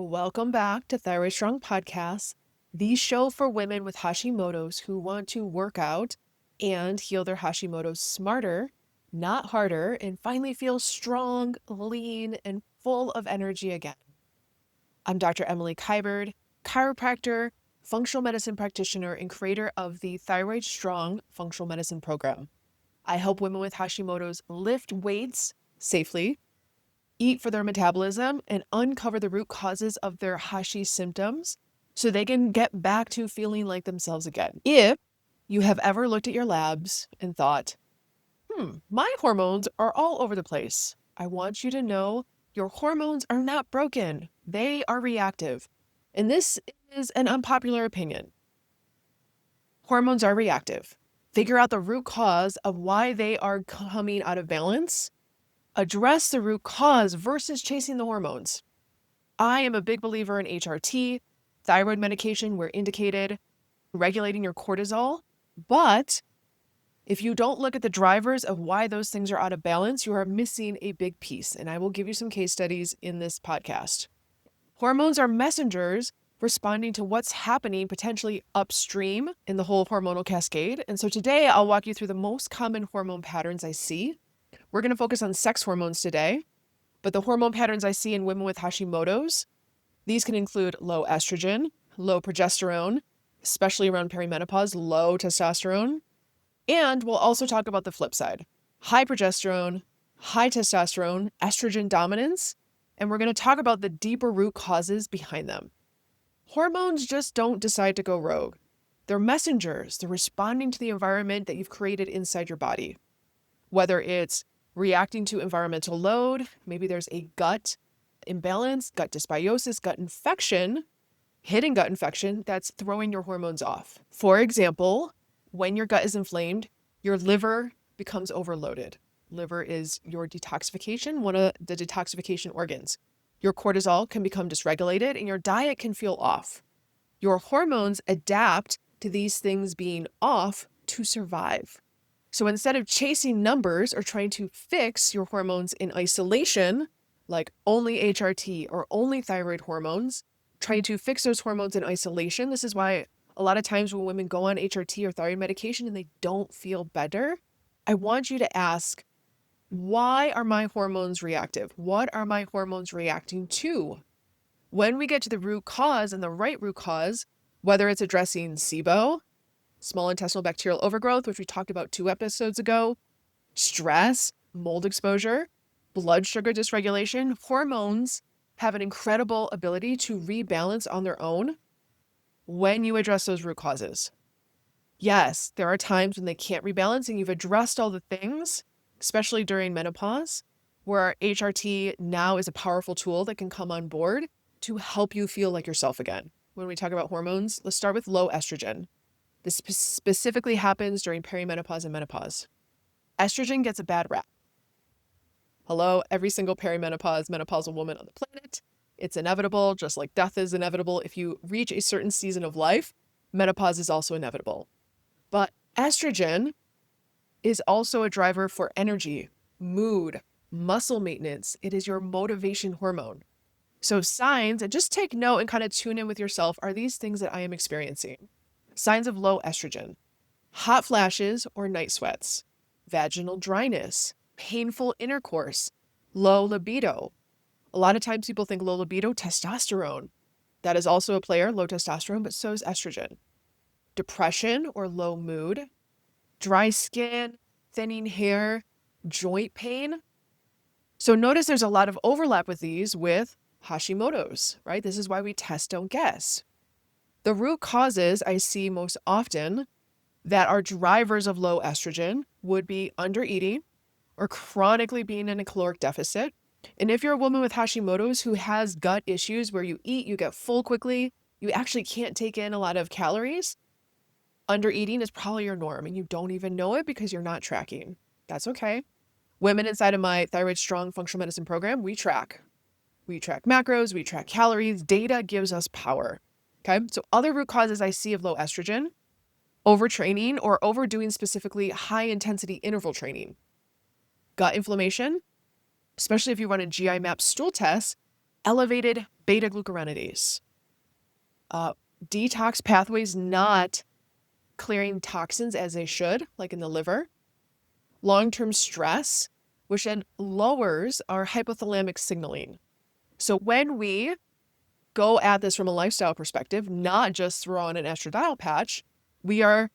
Welcome back to Thyroid Strong Podcast, the show for women with Hashimoto's who want to work out and heal their Hashimoto's smarter, not harder, and finally feel strong, lean, and full of energy again. I'm Dr. Emily Kiberd, chiropractor, functional medicine practitioner, and creator of the Thyroid Strong Functional Medicine Program. I help women with Hashimoto's lift weights safely, eat for their metabolism, and uncover the root causes of their Hashi symptoms so they can get back to feeling like themselves again. If you have ever looked at your labs and thought, my hormones are all over the place, I want you to know your hormones are not broken. They are reactive. And this is an unpopular opinion. Hormones are reactive. Figure out the root cause of why they are coming out of balance. Address the root cause versus chasing the hormones. I am a big believer in HRT, thyroid medication where indicated, regulating your cortisol. But if you don't look at the drivers of why those things are out of balance, you are missing a big piece. And I will give you some case studies in this podcast. Hormones are messengers responding to what's happening potentially upstream in the whole hormonal cascade. And so today I'll walk you through the most common hormone patterns I see. We're going to focus on sex hormones today, but the hormone patterns I see in women with Hashimoto's, these can include low estrogen, low progesterone, especially around perimenopause, low testosterone, and we'll also talk about the flip side, high progesterone, high testosterone, estrogen dominance, and we're going to talk about the deeper root causes behind them. Hormones just don't decide to go rogue. They're messengers. They're responding to the environment that you've created inside your body. Whether it's reacting to environmental load, maybe there's a gut imbalance, gut dysbiosis, gut infection, hidden gut infection that's throwing your hormones off. For example, when your gut is inflamed, your liver becomes overloaded. Liver is your detoxification, one of the detoxification organs. Your cortisol can become dysregulated and your diet can feel off. Your hormones adapt to these things being off to survive. So instead of chasing numbers or trying to fix your hormones in isolation, like only HRT or only thyroid hormones, trying to fix those hormones in isolation. This is why a lot of times when women go on HRT or thyroid medication and they don't feel better, I want you to ask, why are my hormones reactive? What are my hormones reacting to? When we get to the root cause and the right root cause, whether it's addressing SIBO, small intestinal bacterial overgrowth, which we talked about 2 episodes ago, stress, mold exposure, blood sugar dysregulation, hormones have an incredible ability to rebalance on their own when you address those root causes. Yes, there are times when they can't rebalance and you've addressed all the things, especially during menopause, where HRT now is a powerful tool that can come on board to help you feel like yourself again. When we talk about hormones, let's start with low estrogen. This specifically happens during perimenopause and menopause. Estrogen gets a bad rap. Hello, every single perimenopause, menopausal woman on the planet. It's inevitable, just like death is inevitable. If you reach a certain season of life, menopause is also inevitable. But estrogen is also a driver for energy, mood, muscle maintenance. It is your motivation hormone. So signs, and just take note and kind of tune in with yourself, are these things that I am experiencing? Signs of low estrogen: hot flashes or night sweats, vaginal dryness, painful intercourse, low libido. A lot of times people think low libido, testosterone. That is also a player, low testosterone, but so is estrogen. Depression or low mood, dry skin, thinning hair, joint pain. So notice there's a lot of overlap with these with Hashimoto's, right? This is why we test, don't guess. The root causes I see most often that are drivers of low estrogen would be undereating or chronically being in a caloric deficit. And if you're a woman with Hashimoto's who has gut issues where you eat, you get full quickly, you actually can't take in a lot of calories, undereating is probably your norm and you don't even know it because you're not tracking. That's okay. Women inside of my Thyroid Strong Functional Medicine Program, we track. We track macros, we track calories. Data gives us power. Okay, so other root causes I see of low estrogen: overtraining or overdoing specifically high intensity interval training, gut inflammation, especially if you run a GI map stool test, elevated beta-glucuronidase, detox pathways not clearing toxins as they should, like in the liver, long-term stress, which then lowers our hypothalamic signaling. So when we go at this from a lifestyle perspective, not just throw on an estradiol patch, we are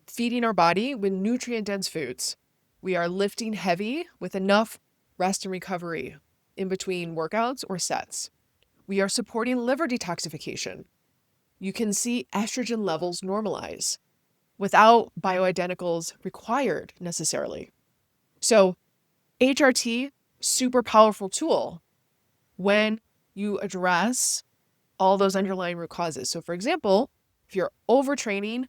feeding our body with nutrient-dense foods. We are lifting heavy with enough rest and recovery in between workouts or sets. We are supporting liver detoxification. You can see estrogen levels normalize without bioidenticals required necessarily. So HRT, super powerful tool when you address all those underlying root causes. So for example, if you're overtraining,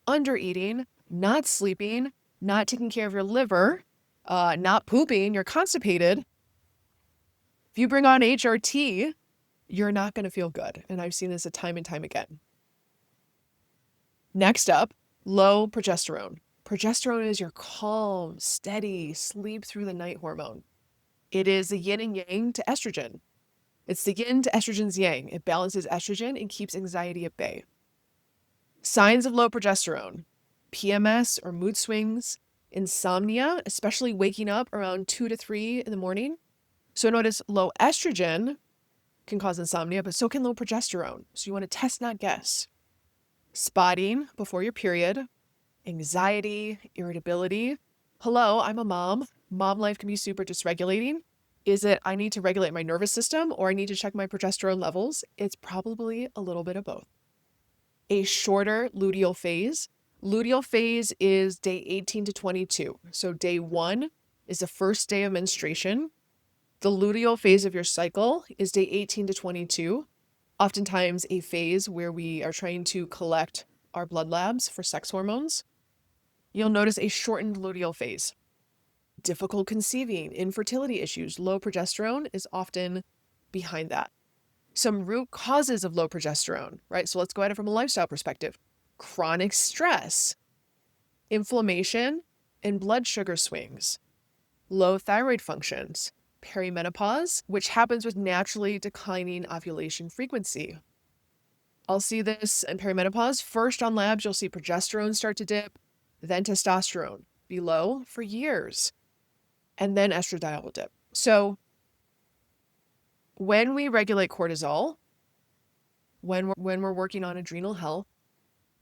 undereating, not sleeping, not taking care of your liver, not pooping, you're constipated, if you bring on HRT, you're not going to feel good. And I've seen this time and time again. Next up, low progesterone. Progesterone is your calm, steady, sleep through the night hormone. It is the yin and yang to estrogen. It's the yin to estrogen's yang. It balances estrogen and keeps anxiety at bay. Signs of low progesterone: PMS or mood swings, insomnia, especially waking up around 2 to 3 in the morning. So notice low estrogen can cause insomnia, but so can low progesterone. So you want to test, not guess. Spotting before your period, anxiety, irritability. Hello, I'm a mom. Mom life can be super dysregulating. Is it I need to regulate my nervous system or I need to check my progesterone levels? It's probably a little bit of both. A shorter luteal phase. Luteal phase is day 18 to 22. So day 1 is the first day of menstruation. The luteal phase of your cycle is day 18 to 22. Oftentimes a phase where we are trying to collect our blood labs for sex hormones. You'll notice a shortened luteal phase. Difficult conceiving, infertility issues, low progesterone is often behind that. Some root causes of low progesterone, right? So let's go at it from a lifestyle perspective. Chronic stress, inflammation, and blood sugar swings, low thyroid functions, perimenopause, which happens with naturally declining ovulation frequency. I'll see this in perimenopause. First on labs, you'll see progesterone start to dip, then testosterone be low for years, and then estradiol will dip. So when we regulate cortisol, when we're working on adrenal health,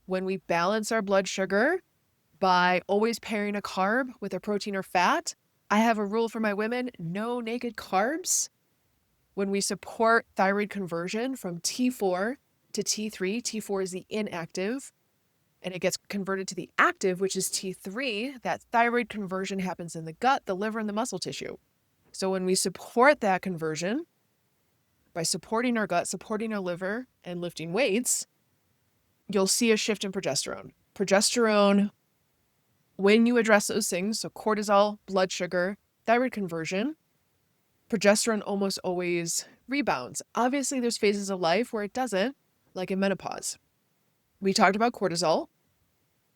when we balance our blood sugar by always pairing a carb with a protein or fat, I have a rule for my women: no naked carbs. When we support thyroid conversion from T4 to T3, T4 is the inactive, and it gets converted to the active, which is T3. That thyroid conversion happens in the gut, the liver, and the muscle tissue. So when we support that conversion by supporting our gut, supporting our liver, and lifting weights, you'll see a shift in progesterone. Progesterone, when you address those things, so cortisol, blood sugar, thyroid conversion, progesterone almost always rebounds. Obviously, there's phases of life where it doesn't, like in menopause. We talked about cortisol.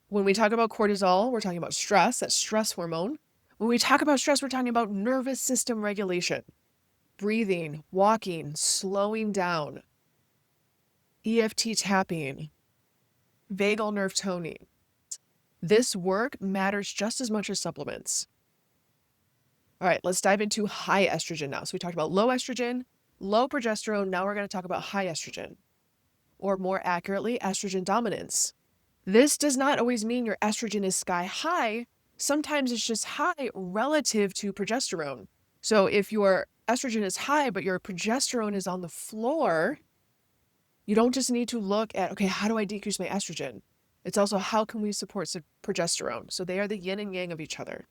When we talk about cortisol, we're talking about stress, that's stress hormone. When we talk about stress, we're talking about nervous system regulation, breathing, walking, slowing down, EFT tapping, vagal nerve toning. This work matters just as much as supplements. All right, let's dive into high estrogen now. So we talked about low estrogen, low progesterone. Now we're going to talk about high estrogen, or more accurately, estrogen dominance. This does not always mean your estrogen is sky high. Sometimes it's just high relative to progesterone. So if your estrogen is high, but your progesterone is on the floor, you don't just need to look at, okay, how do I decrease my estrogen? It's also, how can we support progesterone? So they are the yin and yang of each other.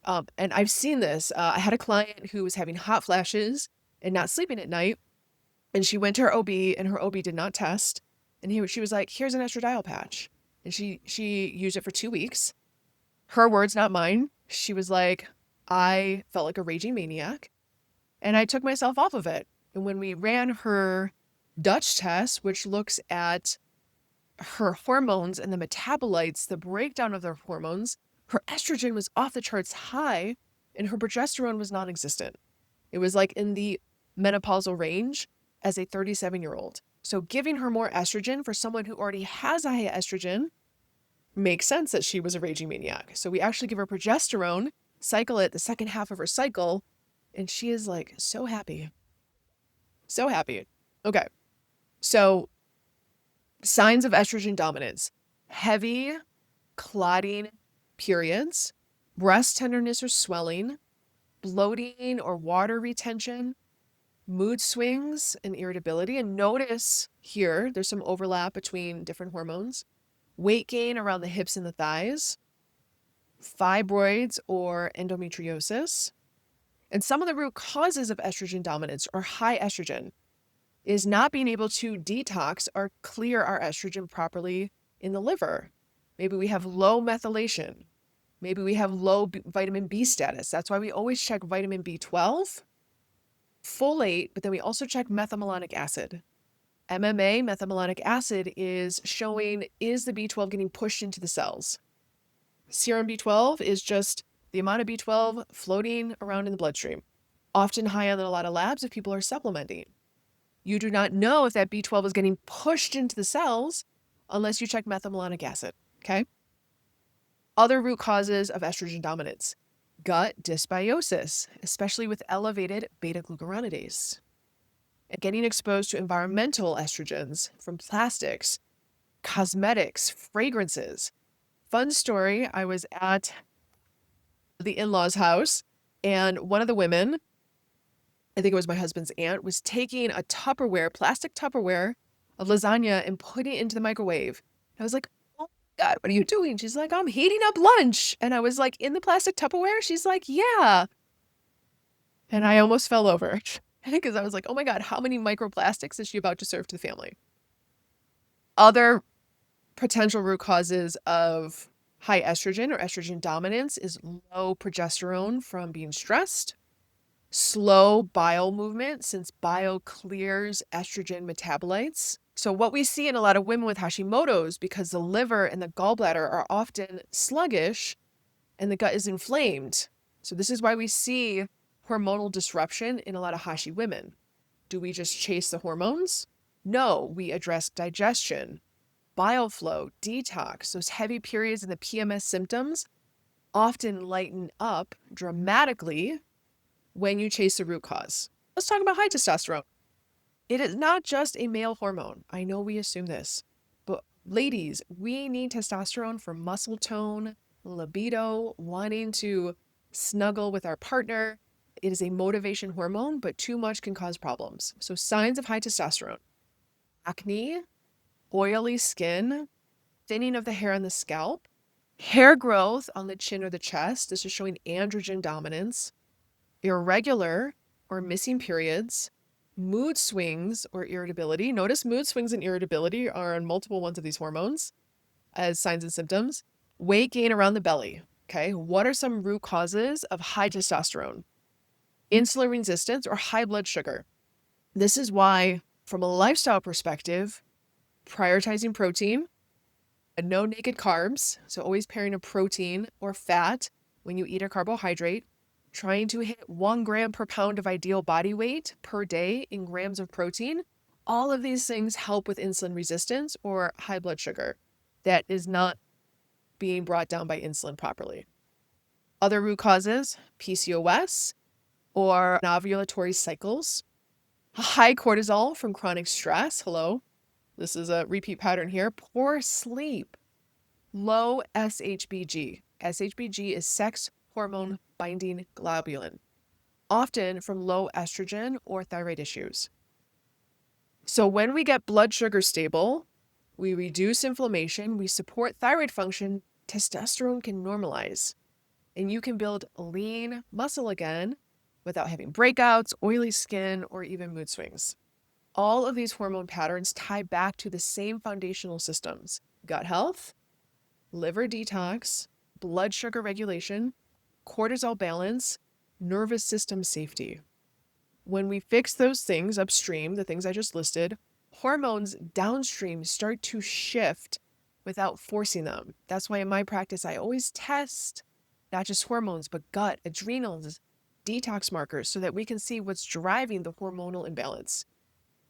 And I've seen this. I had a client who was having hot flashes and not sleeping at night. And she went to her OB, and her OB did not test. And she was like, here's an estradiol patch. And she used it for 2 weeks. Her words, not mine. She was like, I felt like a raging maniac. And I took myself off of it. And when we ran her Dutch test, which looks at her hormones and the metabolites, the breakdown of their hormones, her estrogen was off the charts high and her progesterone was non-existent. It was like in the menopausal range as a 37-year-old. So giving her more estrogen for someone who already has a high estrogen makes sense that she was a raging maniac. So we actually give her progesterone, cycle it the second half of her cycle, and she is like so happy. So happy. Okay. So signs of estrogen dominance: heavy, clotting periods, breast tenderness or swelling, bloating or water retention, mood swings and irritability. And notice here, there's some overlap between different hormones. Weight gain around the hips and the thighs, fibroids or endometriosis. And some of the root causes of estrogen dominance or high estrogen is not being able to detox or clear our estrogen properly in the liver. Maybe we have low methylation. Maybe we have low vitamin B status. That's why we always check vitamin B12, folate, but then we also check methylmalonic acid. MMA, methylmalonic acid, is showing, is the B12 getting pushed into the cells? Serum B12 is just the amount of B12 floating around in the bloodstream, often high on a lot of labs if people are supplementing. You do not know if that B12 is getting pushed into the cells unless you check methylmalonic acid, okay? Other root causes of estrogen dominance: gut dysbiosis, especially with elevated beta-glucuronidase. And getting exposed to environmental estrogens from plastics, cosmetics, fragrances. Fun story, I was at the in-laws' house, and one of the women, I think it was my husband's aunt, was taking a Tupperware, plastic Tupperware of lasagna and putting it into the microwave. I was like, oh my God, what are you doing? She's like, I'm heating up lunch. And I was like, in the plastic Tupperware? She's like, yeah. And I almost fell over because I was like, oh my God, how many microplastics is she about to serve to the family? Other potential root causes of high estrogen or estrogen dominance is low progesterone from being stressed, slow bile movement, since bile clears estrogen metabolites. So what we see in a lot of women with Hashimoto's, because the liver and the gallbladder are often sluggish and the gut is inflamed. So this is why we see hormonal disruption in a lot of Hashi women. Do we just chase the hormones? No, we address digestion, bile flow, detox. Those heavy periods and the PMS symptoms often lighten up dramatically when you chase the root cause. Let's talk about high testosterone. It is not just a male hormone. I know we assume this, but ladies, we need testosterone for muscle tone, libido, wanting to snuggle with our partner. It is a motivation hormone, but too much can cause problems. So signs of high testosterone: acne, oily skin, thinning of the hair on the scalp, hair growth on the chin or the chest. This is showing androgen dominance, irregular or missing periods, mood swings or irritability. Notice mood swings and irritability are on multiple ones of these hormones as signs and symptoms. Weight gain around the belly. Okay, what are some root causes of high testosterone? Insulin resistance or high blood sugar. This is why, from a lifestyle perspective, prioritizing protein, no naked carbs, so always pairing a protein or fat when you eat a carbohydrate, trying to hit 1 gram per pound of ideal body weight per day in grams of protein. All of these things help with insulin resistance or high blood sugar that is not being brought down by insulin properly. Other root causes: PCOS or ovulatory cycles, high cortisol from chronic stress. Hello, this is a repeat pattern here. Poor sleep, low SHBG. SHBG is sex hormone binding globulin, often from low estrogen or thyroid issues. So when we get blood sugar stable, we reduce inflammation, we support thyroid function, testosterone can normalize, and you can build lean muscle again without having breakouts, oily skin, or even mood swings. All of these hormone patterns tie back to the same foundational systems: gut health, liver detox, blood sugar regulation, cortisol balance, nervous system safety. When we fix those things upstream, the things I just listed, hormones downstream start to shift without forcing them. That's why in my practice, I always test not just hormones, but gut, adrenals, detox markers so that we can see what's driving the hormonal imbalance.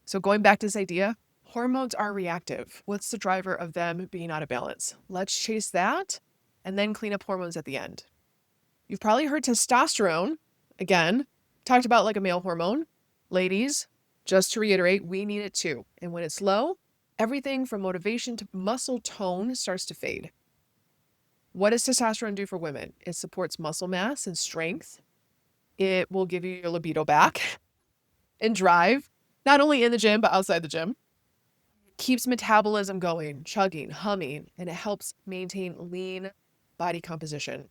So going back to this idea, hormones are reactive. What's the driver of them being out of balance? Let's chase that and then clean up hormones at the end. You've probably heard testosterone, again, talked about like a male hormone. Ladies, just to reiterate, we need it too. And when it's low, everything from motivation to muscle tone starts to fade. What does testosterone do for women? It supports muscle mass and strength. It will give you your libido back and drive, not only in the gym, but outside the gym. Keeps metabolism going, chugging, humming, and it helps maintain lean body composition.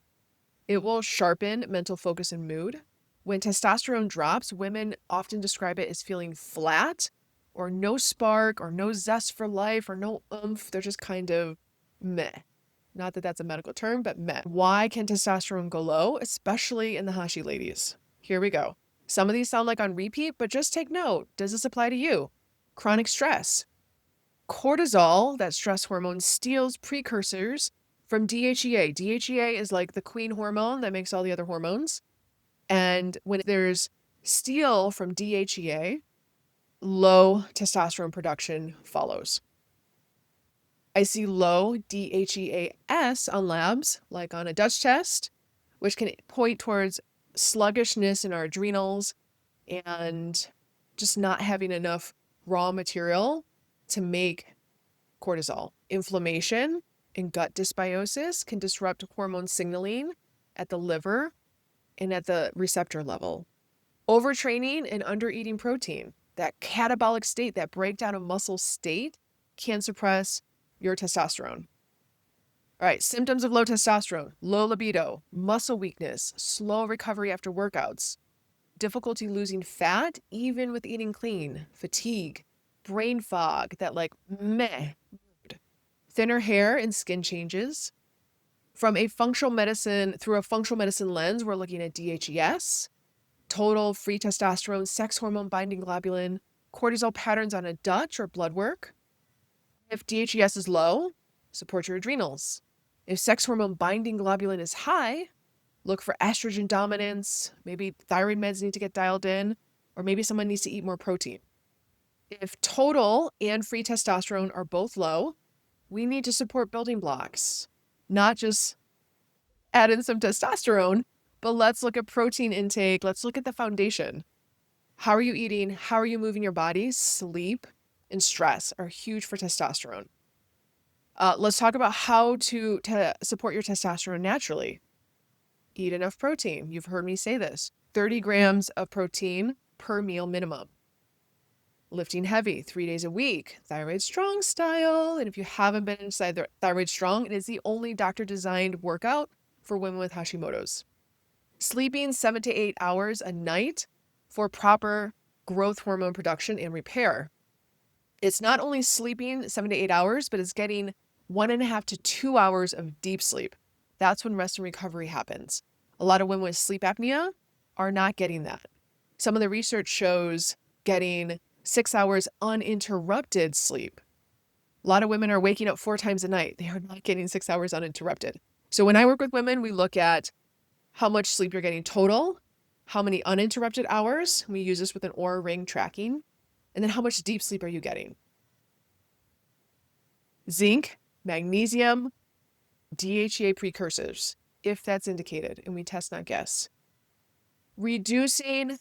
It will sharpen mental focus and mood. When testosterone drops, women often describe it as feeling flat or no spark or no zest for life or no oomph. They're just kind of meh. Not that that's a medical term, but meh. Why can testosterone go low, especially in the Hashi ladies? Here we go. Some of these sound like on repeat, but just take note. Does this apply to you? Chronic stress. Cortisol, that stress hormone, steals precursors from DHEA. DHEA is like the queen hormone that makes all the other hormones. And when there's steal from DHEA, low testosterone production follows. I see low DHEAS on labs, like on a Dutch test, which can point towards sluggishness in our adrenals and just not having enough raw material to make cortisol. Inflammation and gut dysbiosis can disrupt hormone signaling at the liver and at the receptor level. Overtraining and undereating protein, that catabolic state, that breakdown of muscle state, can suppress your testosterone. All right, symptoms of low testosterone: low libido, muscle weakness, slow recovery after workouts, difficulty losing fat even with eating clean, fatigue, brain fog, that like meh mood, thinner hair and skin changes. Through a functional medicine lens, we're looking at DHES, total free testosterone, sex hormone binding globulin, cortisol patterns on a Dutch or blood work. If DHES is low, support your adrenals. If sex hormone binding globulin is high, look for estrogen dominance. Maybe thyroid meds need to get dialed in, or maybe someone needs to eat more protein. If total and free testosterone are both low, we need to support building blocks, not just add in some testosterone, but let's look at protein intake. Let's look at the foundation. How are you eating? How are you moving your body? Sleep and stress are huge for testosterone. Let's talk about how to support your testosterone naturally. Eat enough protein. You've heard me say this. 30 grams of protein per meal minimum. Lifting heavy 3 days a week, Thyroid Strong style. And if you haven't been inside the Thyroid Strong, it is the only doctor-designed workout for women with Hashimoto's. Sleeping 7 to 8 hours a night for proper growth hormone production and repair. It's not only sleeping 7 to 8 hours, but it's getting 1.5 to 2 hours of deep sleep. That's when rest and recovery happens. A lot of women with sleep apnea are not getting that. Some of the research shows getting 6 hours uninterrupted sleep. A lot of women are waking up 4 times a night. They are not getting 6 hours uninterrupted. So when I work with women, we look at how much sleep you're getting total, how many uninterrupted hours. We use this with an Oura ring tracking. And then how much deep sleep are you getting? Zinc, magnesium, DHEA precursors, if that's indicated, and we test not guess. Reducing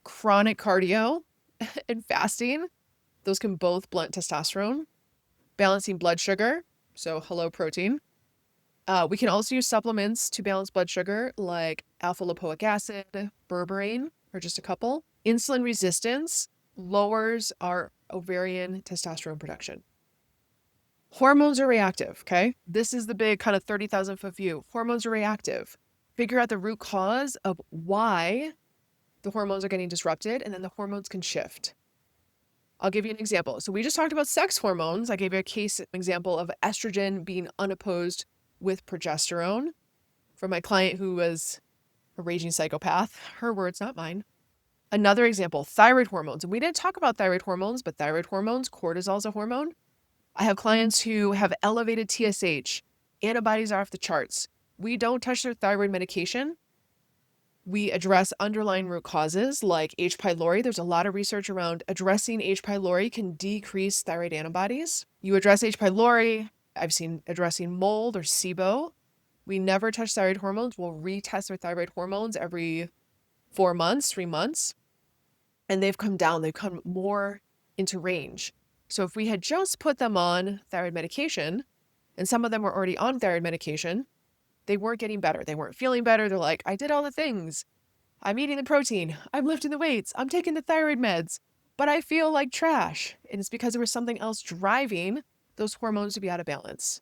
chronic cardio and fasting, those can both blunt testosterone. Balancing blood sugar, so hello protein. We can also use supplements to balance blood sugar like alpha lipoic acid, berberine, or just a couple. Insulin resistance lowers our ovarian testosterone production. Hormones are reactive, okay? This is the big kind of 30,000 foot view. Hormones are reactive. Figure out the root cause of why the hormones are getting disrupted, and then the hormones can shift. I'll give you an example. So we just talked about sex hormones. I gave you a case example of estrogen being unopposed with progesterone from my client who was a raging psychopath. Her words, not mine. Another example, thyroid hormones. And we didn't talk about thyroid hormones, but thyroid hormones, cortisol is a hormone. I have clients who have elevated TSH. Antibodies are off the charts. We don't touch their thyroid medication. We address underlying root causes like H. pylori. There's a lot of research around addressing H. pylori can decrease thyroid antibodies. You address H. pylori. I've seen addressing mold or SIBO. We never touch thyroid hormones. We'll retest our thyroid hormones every 4 months, 3 months. And they've come down. They've come more into range. So if we had just put them on thyroid medication, and some of them were already on thyroid medication, they weren't getting better. They weren't feeling better. They're like, I did all the things. I'm eating the protein. I'm lifting the weights. I'm taking the thyroid meds, but I feel like trash. And it's because there was something else driving those hormones to be out of balance.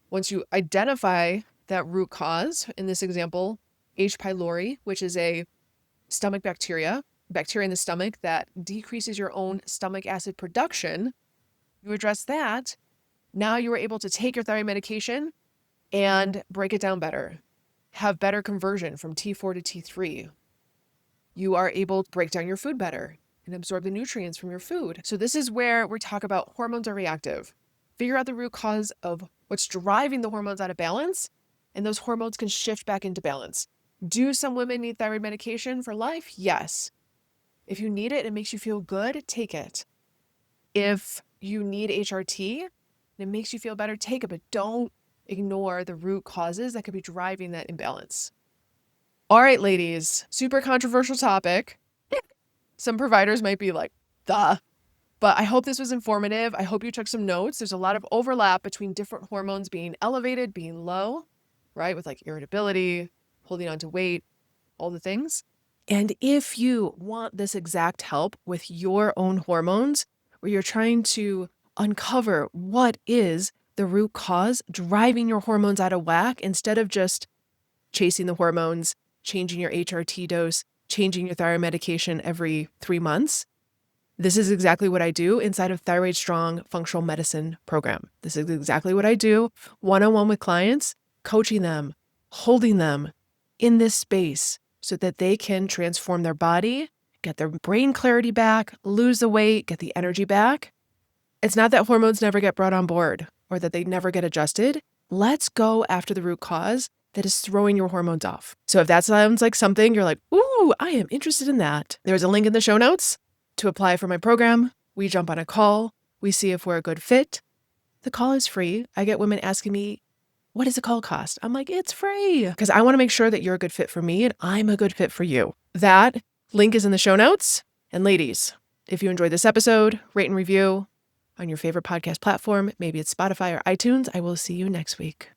Once you identify that root cause, in this example, H. pylori, which is a stomach bacteria in the stomach that decreases your own stomach acid production, you address that. Now you are able to take your thyroid medication and break it down better, have better conversion from T4 to T3. You are able to break down your food better and absorb the nutrients from your food. So this is where we talk about hormones are reactive. Figure out the root cause of what's driving the hormones out of balance, and those hormones can shift back into balance. Do some women need thyroid medication for life? Yes. If you need it and it makes you feel good, take it. If you need HRT and it makes you feel better, take it, but don't ignore the root causes that could be driving that imbalance. All right, ladies, super controversial topic. Some providers might be like, but I hope this was informative. I hope you took some notes. There's a lot of overlap between different hormones being elevated, being low, right? With like irritability, holding on to weight, all the things. And if you want this exact help with your own hormones, where you're trying to uncover what is the root cause driving your hormones out of whack, instead of just chasing the hormones, changing your HRT dose, changing your thyroid medication every 3 months, this is exactly what I do inside of Thyroid Strong Functional Medicine program. This is exactly what I do one-on-one with clients, coaching them, holding them in this space so that they can transform their body, get their brain clarity back, lose the weight, get the energy back. It's not that hormones never get brought on board or that they never get adjusted. Let's go after the root cause that is throwing your hormones off. So if that sounds like something you're like, ooh, I am interested in that, there's a link in the show notes to apply for my program. We jump on a call. We see if we're a good fit. The call is free. I get women asking me, what does the call cost? I'm like, it's free, because I want to make sure that you're a good fit for me and I'm a good fit for you. That link is in the show notes. And ladies, if you enjoyed this episode, rate and review on your favorite podcast platform. Maybe it's Spotify or iTunes. I will see you next week.